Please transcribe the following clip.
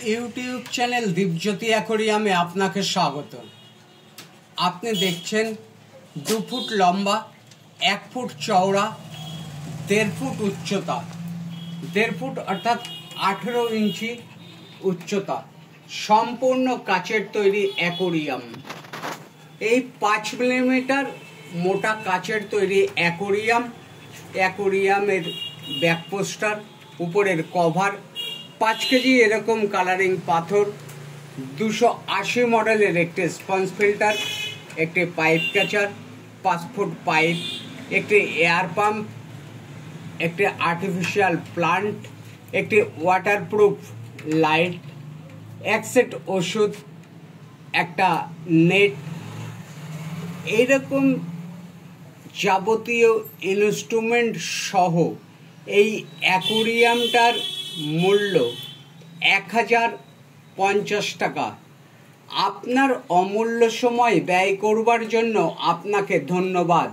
YouTube channel Dipjyoti অ্যাকোরিয়ামে আপনাকে স্বাগত। আপনি দেখছেন 2 ফুট লম্বা, 1 ফুট চওড়া, 1.5 ফুট উচ্চতা, 1.5 ফুট অর্থাৎ 18 ইঞ্চি উচ্চতা, সম্পূর্ণ কাচের তৈরি অ্যাকোরিয়াম। এই 5 মিলিমিটার মোটা কাচের তৈরি অ্যাকোরিয়ামের ব্যাক পোস্টার, উপরের কভার, 5 কেজি এরকম কালারিং পাথর, 280 মডেলের একটি স্পঞ্জ ফিল্টার, একটি পাইপ ক্যাচার, 5 ফুট পাইপ, একটি এয়ার পাম্প, একটি আর্টিফিশিয়াল প্লান্ট, একটি ওয়াটারপ্রুফ লাইট, 1 সেট ওষুধ, একটা নেট, এইরকম যাবতীয় ইনস্ট্রুমেন্ট সহ এই অ্যাকোরিয়ামটার মূল্য 1050 টাকা। আপনার অমূল্য সময় ব্যয় করবার জন্য আপনাকে ধন্যবাদ।